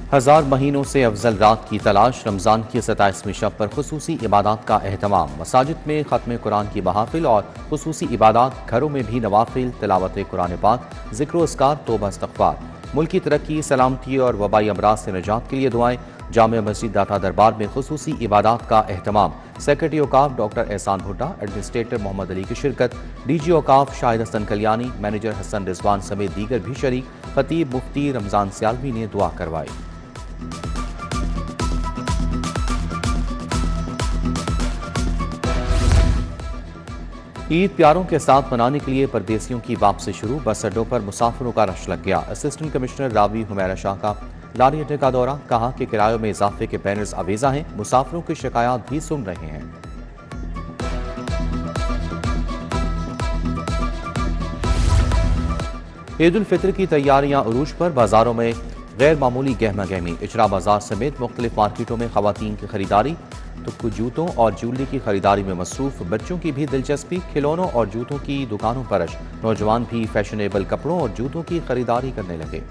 हजार महीनों से अफजल रात की तलाश, रमज़ान की 27वीं शब पर खुसूसी इबादत का अहतमाम। मसाजिद में ख़त्म कुरान की महाफिल और खुसूसी इबादत, घरों में भी नवाफिल, तिलावत कुरान पाक, ज़िक्र अस्कार, तौबा इस्तग़फ़ार। मुल्क की तरक्की, सलामती और वबाई अमराज से निजात के लिए दुआएं। जामिया मस्जिद दाता दरबार में खुसूसी इबादत का अहतमाम। सेक्रेटरी औकाफ डॉक्टर एहसान भुट्टा, एडमिनिस्ट्रेटर मोहम्मद अली की शिरकत। डीजी औकाफ शाहिद हसन कल्याणी, मैनेजर हसन रिजवान समेत दीगर भी शरीक। खतीब मुफ्ती रमज़ान सियालवी ने दुआ करवाई। ईद प्यारों के साथ मनाने के लिए परदेसियों की वापसी शुरू। बस अड्डों पर मुसाफिरों का रश लग गया। असिस्टेंट कमिश्नर रावी हुमैरा शाह का लारी अड्डे का दौरा, कहा कि किरायों में इजाफे के बैनर्स अवेजा हैं, मुसाफिरों की शिकायत भी सुन रहे हैं। ईद उल फितर की तैयारियां उरूज पर, बाजारों में गैर मामूली गहमा गहमी। इचरा बाजार समेत मुख्तलिफ मार्केटों में खवातीन की खरीदारी, तो कुछ जूतों और ज्वेलरी की खरीदारी में मसरूफ। बच्चों की भी दिलचस्पी, खिलौनों और जूतों की दुकानों पर रश। नौजवान भी फैशनेबल कपड़ों और जूतों की खरीदारी करने लगे।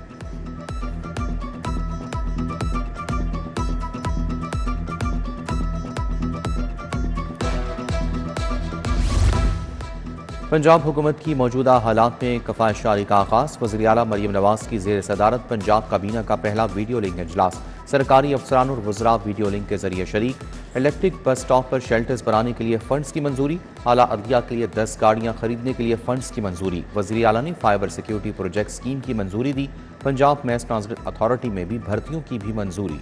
पंजाब हुकूमत की मौजूदा हालात में कफायत जारी का आगाज। वज़ीर आला मरीम नवाज की ज़ेर सदारत पंजाब काबीना का पहला वीडियो लिंक इजलास। सरकारी अफसरान और वज़रा वीडियो लिंक के जरिए शरीक। इलेक्ट्रिक बस स्टॉप पर शेल्टर्स बनाने के लिए फंड्स की मंजूरी। आला अदलिया के लिए 10 गाड़ियां खरीदने के लिए फंड्स की मंजूरी। वज़ीर आला ने फाइबर सिक्योरिटी प्रोजेक्ट स्कीम की मंजूरी दी। पंजाब मैस ट्रांसपोर्ट अथॉरिटी में भी भर्तियों की भी मंजूरी।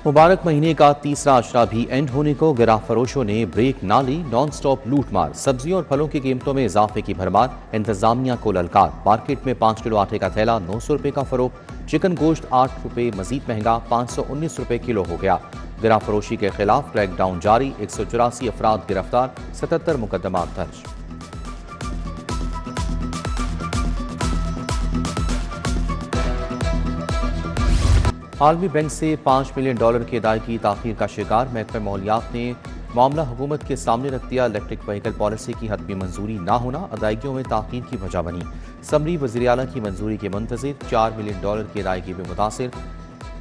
मुबारक महीने का तीसरा अशरा भी एंड होने को, गिराह फरोशों ने ब्रेक ना ली। नॉन स्टॉप लूट मार। सब्जियों और फलों की कीमतों में इजाफे की भरमार। इंतजामिया को ललकार। मार्केट में 5 किलो आटे का थैला 900 रुपये का फरोख्त। चिकन गोश्त 8 रुपये मजीद महंगा, 519 रुपये किलो हो गया। गिराह फरोशी के खिलाफ क्रैकडाउन जारी। 184 अफराद गिरफ्तार, 77 मुकदमा दर्ज। आलमी बैंक से $5 मिलियन की अदायगी ताखीर का शिकार। महकमा मालियात ने मामला हुकूमत के सामने रख दिया। इलेक्ट्रिक व्हीकल पॉलिसी की हतमी मंजूरी ना होना अदायगियों में ताखीर की वजह बनी। समरी वज़ीर आला की मंजूरी के मुंतज़िर। $4 मिलियन की अदायगी में मुतासिर।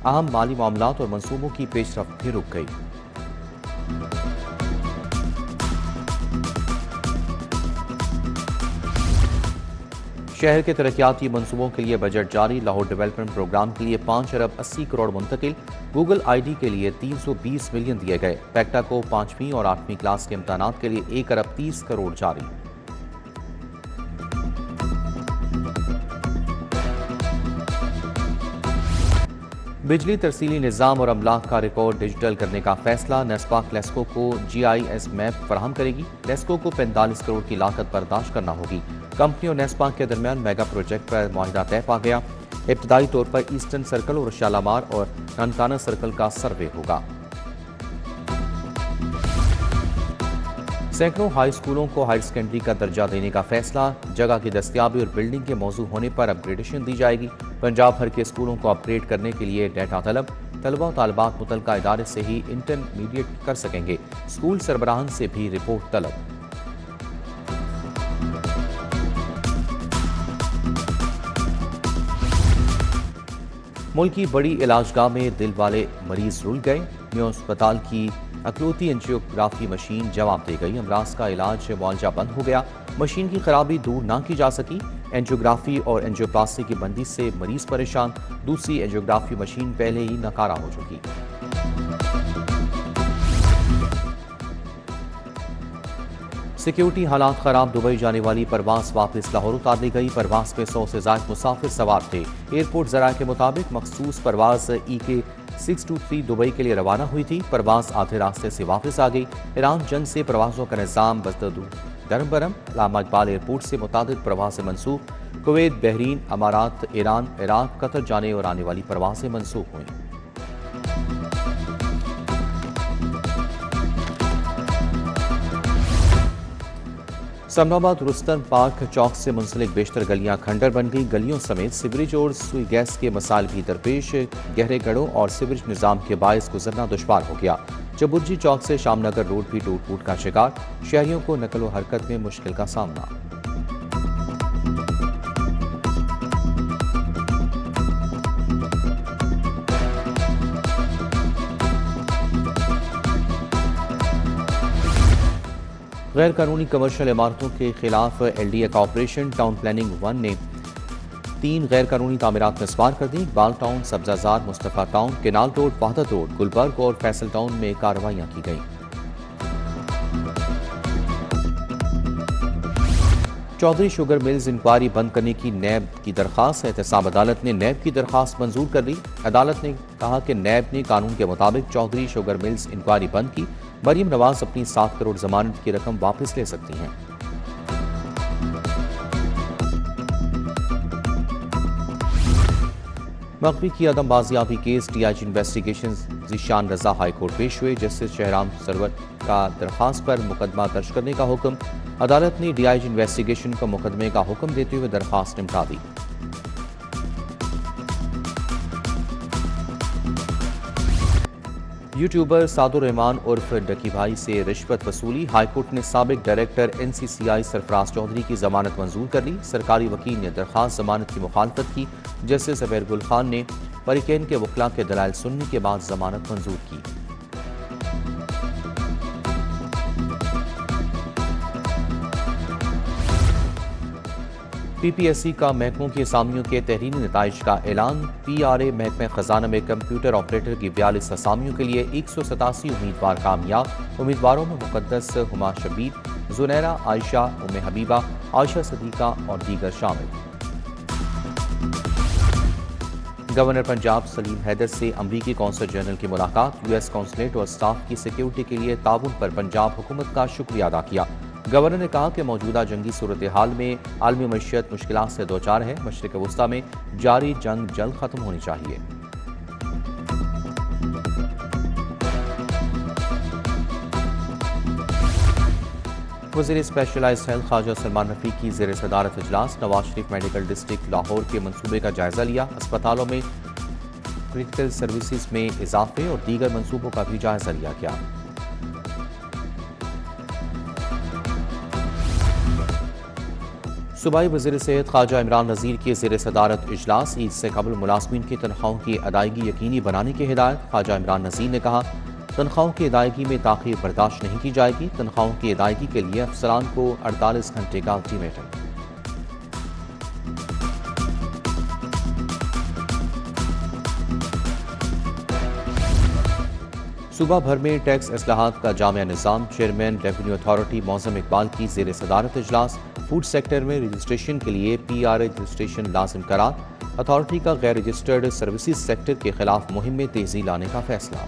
अहम माली मामलात और मनसूबों की पेशरफ्त भी रुक गई। शहर के तरक्याती मनसूबों के लिए बजट जारी। लाहौर डेवलपमेंट प्रोग्राम के लिए 5 अरब 80 करोड़ मुंतकिल। गूगल ID के लिए 320 मिलियन दिए गए। पैक्टा को 5वीं और 8वीं क्लास के इम्तहानात के लिए 1 अरब 30 करोड़ जारी। बिजली तरसीली निज़ाम और अमलाक का रिकॉर्ड डिजिटल करने का फैसला। नेस्पाक लेस्को को GIS मैप फराहम करेगी। लेस्को को 45 करोड़ की लागत बर्दाश्त करना होगी। कंपनी और नेस्पाक के दरमियान मेगा प्रोजेक्ट पर मुआहिदा तय पा गया। इब्तदाई तौर पर ईस्टर्न सर्कल और शालामार और ननकाना सर्कल का सर्वे होगा। सैकड़ों हाई स्कूलों को हायर सेकेंडरी का दर्जा देने का फैसला। जगह की दस्तियाबी और बिल्डिंग के मौजू होने पर अपग्रेडेशन दी जाएगी। पंजाब भर के स्कूलों को अपग्रेड करने के लिए डेटा तलब। तलबा और तालिबात मुतलका इदारे से ही इंटरमीडिएट कर सकेंगे। स्कूल सरबराहन से भी रिपोर्ट तलब। मुल्क की बड़ी इलाजगाह में दिल वाले मरीज रुल गए। न्यू अस्पताल की अकलौती एंजियोग्राफी मशीन जवाब दे गई। अमराज का इलाज मुआवजा बंद हो गया। मशीन की खराबी दूर ना की जा सकी। एंजियोग्राफी और एंजियोप्लास्टी की बंदी से मरीज परेशान। दूसरी एंजियोग्राफी मशीन पहले ही नकारा हो चुकी। सिक्योरिटी हालात खराब। दुबई जाने वाली परवास वापस लाहौर उतार दी गई। परवास में 100 से ज्यादा मुसाफिर सवार थे। एयरपोर्ट जरा के मुताबिक मखसूस परवास EK 623 दुबई के लिए रवाना हुई थी। परवास आधे रास्ते से वापस आ गई। ईरान जंग से प्रवासों का निज़ाम गरम बरम। अल्लामा इकबाल एयरपोर्ट से मुतादिद प्रवासें मनसूख। कुवैत, बहरीन, अमारात, ईरान, इराक, कतर जाने और आने वाली प्रवासें मनसूख हुई। समनाबाद रुस्तम पार्क चौक से मुंसलिक बेशतर गलियां खंडर बन गई। गलियों समेत सीवरेज और सुई गैस के मसाइल भी दरपेश। गहरे गढ़ों और सीवरेज निज़ाम के बायस गुजरना दुश्वार हो गया। चबुर्जी चौक से शामनगर रोड भी टूट फूट का शिकार, शहरियों को नकल व हरकत में मुश्किल का सामना। गैर कानूनी कमर्शियल इमारतों के खिलाफ LDA कॉर्पोरेशन टाउन प्लानिंग 1 ने 3 गैर कानूनी तामीरात नस्वार कर दी। Iqbal town, Sabzazar, Mustafa town, canal road, Wahdat road, Gulberg और फैसल टाउन में कार्रवाइयां की गईं। चौधरी शुगर मिल्स इंक्वायरी बंद करने की नैब की दरखास्त। एहतसाब अदालत ने नैब की दरखास्त मंजूर कर ली। अदालत ने कहा कि नैब ने कानून के मुताबिक चौधरी शुगर मिल्स इंक्वायरी बंद की। मरियम नवाज अपनी 7 करोड़ जमानत की रकम वापस ले सकती हैं। मकबी की अदम बाजियाबी केस DIG इन्वेस्टिगेशन ज़ीशान रजा हाईकोर्ट पेश हुए। जस्टिस शहराम सरवर का दरखास्त पर मुकदमा दर्ज करने का हुक्म। अदालत ने DIG इन्वेस्टिगेशन को मुकदमे का हुक्म देते हुए दरखास्त निपटा दी। यूट्यूबर सादुर रहमान उर्फ डकी भाई से रिश्वत वसूली। हाईकोर्ट ने साबिक डायरेक्टर NCCI सरफराज चौधरी की जमानत मंजूर कर ली। सरकारी वकील ने दरखास्त जमानत की मुखालफत की। जस्टिस अबेर गुल खान ने परिकेन के वकला के दलाइल सुनने के बाद जमानत मंजूर की। PPSC का महकमों की असामियों के तहरीरी नताइज का ऐलान। PRA महकमे खजाना में कंप्यूटर ऑपरेटर की 42 असामियों के लिए 187 उम्मीदवार कामयाब। उम्मीदवारों में मुकद्दस हुमा शबीर, जुनैरा आयशा, उम्मे हबीबा, आयशा सदीका और दीगर शामिल। गवर्नर पंजाब सलीम हैदर से अमरीकी कौंसल जनरल की मुलाकात। US कौंसलेट और स्टाफ की सिक्योरिटी के लिए ताउन पर पंजाब हुकूमत का शुक्रिया अदा किया। गवर्नर ने कहा कि मौजूदा जंगी सूरत हाल में आलमी मईशत मुश्किलात से दो चार है। मशरिक वस्ता में जारी जंग जल्द खत्म होनी चाहिए। वज़ीर स्पेशलाइज्ड हेल्थ ख्वाजा सलमान रफीक की ज़ेर सदारत इजलास। नवाज शरीफ मेडिकल डिस्ट्रिक्ट लाहौर के मंसूबे का जायजा लिया। अस्पतालों में क्रिटिकल सर्विसेज में इजाफे और दीगर मंसूबों का भी जायजा लिया गया। सूबाई वज़ीर सेहत ख्वाजा इमरान नज़ीर की ज़ेर सदारत इजलास। ईद से कबल मुलाज़मीन की तनख्वाहों की अदायगी यकीनी बनाने की हिदायत। ख्वाजा इमरान नज़ीर ने कहा, तनख्वाहों की अदायगी में ताख़ीर बर्दाश्त नहीं की जाएगी। तनख्वाहों की अदायगी के लिए अफसरान को 48 घंटे का अल्टीमेटम। सूबा भर में टैक्स इस्लाहात का जामिया निज़ाम। Chairman revenue authority Moazzam Iqbal की ज़ेर सदारत इजलास। फूड सेक्टर में रजिस्ट्रेशन के लिए PRA रजिस्ट्रेशन लाजिम करार। अथॉरिटी का गैर रजिस्टर्ड सर्विसेज सेक्टर के खिलाफ मुहिम में तेजी लाने का फैसला।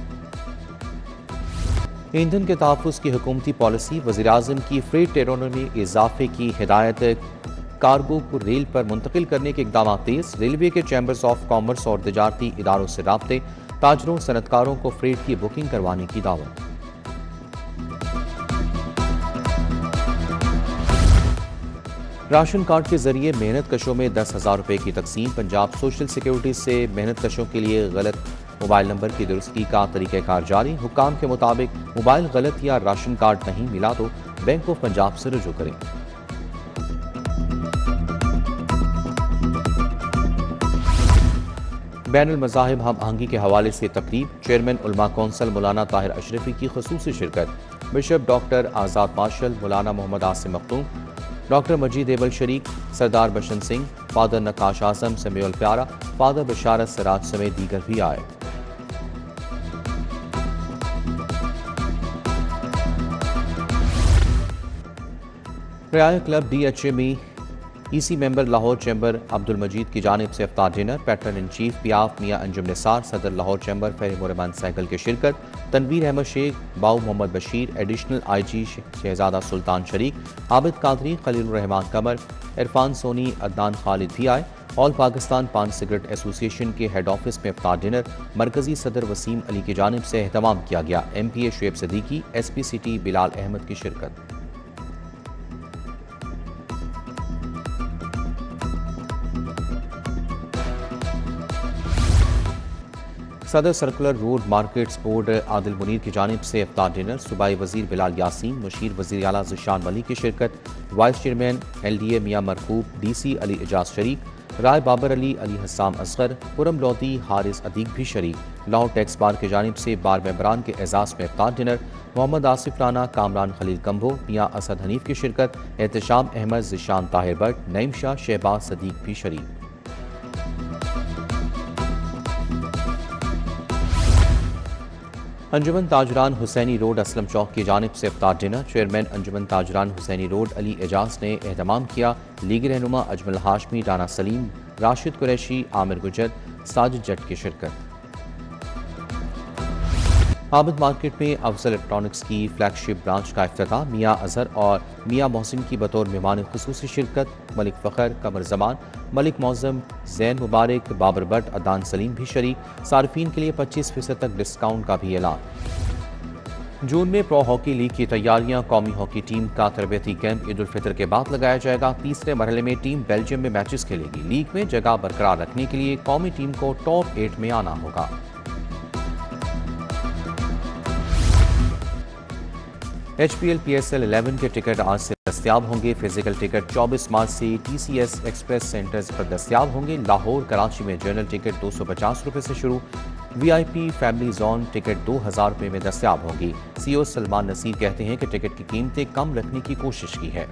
ईंधन के तहफ़्फ़ुज़ की हुकूमती पॉलिसी। वज़ीर-ए-आज़म की फ्रेट टेरोनर में इजाफे की हिदायत। कार्गो को रेल पर मुंतकिल करने के इकदाम तेज। रेलवे के चैम्बर्स ऑफ कॉमर्स और तजारती इदारों से राब्ते। ताजरों सनतकारों को फ्रेट की बुकिंग करवाने की दावत। राशन कार्ड के जरिए मेहनत कशों में 10,000 रुपए की तकसीम। पंजाब सोशल सिक्योरिटी से मेहनत कशों के लिए गलत मोबाइल नंबर की दुरुस्ती का तरीक़ाकार जारी। हुक्काम के मुताबिक मोबाइल गलत या राशन कार्ड नहीं मिला तो बैंक ऑफ पंजाब से रुजू करें। बैनुल मज़ाहिब हम आहंगी के हवाले से तकरीब। चेयरमैन उलमा कौंसल मौलाना ताहिर अशरफी की ख़ुसूसी शिरकत। Bishop doctor Azad Marshall, Maulana Mohammad Asim Makhdoom, doctor Majeed Abel शरीक, सरदार बशन सिंह, फादर नकाश आजम, समीउल प्यारा, फादर बशारत सराज समेत दीगर भी आए। रियाया क्लब DHA में EC member Lahore chamber Abdul Majeed की जानिब से इफ्तार dinner. Patron in chief PIAF Mian Anjum Nisar, सदर लाहौर चैम्बर फहरिम रहमान साइकिल की शिरकत। तनवीर अहमद शेख, बाऊ मोहम्मद बशीर, एडिशनल IG शहजादा सुल्तान शरीक, आबिद कादरी, खलीलुर रहमान कमर, इरफान सोनी, अदनान खालिद भी आए। ऑल पाकिस्तान पान सिगरेट एसोसिएशन के हेड ऑफिस में इफ्तार डिनर मरकजी सदर वसीम अली की जानिब से एहतमाम किया गया। MPA Shoaib Siddiqui, SP city Bilal Ahmed की शिरकत। Saddar circular road markets board Adil Munir की जानिब से इफ्तार डिनर, सूबाई वजीर बिलाल यासीन, मुशीर वजीर आला ज़िशान वली की शिरकत, वाइस चेयरमैन LDA मियाँ मरकूब, DC अली एजाज शरीक, राय बाबर अली, अली हसाम असगर, पुरम लोधी, हारिस अदीक भी शरीक। लाहौर टैक्स बार की जानिब से बार मेंबरान के एजाज़ में इफ्तार डिनर, मोहम्मद आसिफ राना, कामरान खलील कम्बो, मियाँ असद हनीफ की शिरकत, एहतशाम अहमद, ज़िशान ताहिर भट्ट, नईम शाह, शहबाज सदीक भी शरीक। अंजुमन ताजरान हुसैनी रोड असलम चौक की जानिब से इफ्तार डिनर, चेयरमैन अंजुमन ताजरान हुसैनी रोड अली एजाज ने एहतमाम किया। लीग रहनुमा अजमल हाशमी, राना सलीम, राशिद कुरैशी, आमिर गुजर, साजिद जट की शिरकत। आबद मार्केट में अफजल इलेक्ट्रॉनिक्स की फ्लैगशिप ब्रांच का इफ्तिताह, मियाँ अजहर और मियाँ मोहसिन की बतौर मेहमान खुसूसी शिरकत। मलिक फ़खर, कमर जमान, मलिक मौज़म, जैन मुबारक, बाबर भट्ट, अदान सलीम भी शरीक। सार्फिन के लिए 25% तक डिस्काउंट का भी ऐलान। जून में प्रो हॉकी लीग की तैयारियां, कौमी हॉकी टीम का तरबियती कैंप ईद उल फितर के बाद लगाया जाएगा। तीसरे मरहले में टीम बेल्जियम में मैचेस खेलेगी। लीग में जगह बरकरार रखने के लिए कौमी टीम को टॉप 8 में आना होगा। HPL PSL 11 के टिकट आज से दस्तयाब होंगे। फिजिकल टिकट 24 मार्च से TCS एक्सप्रेस सेंटर्स पर दस्तयाब होंगे। लाहौर, कराची में जनरल टिकट 250 रुपये से शुरू। VIP फैमिली जोन टिकट 2000 रुपये में दस्तयाब होंगी। CEO सलमान नसीर कहते हैं कि टिकट की कीमतें कम रखने की कोशिश की है।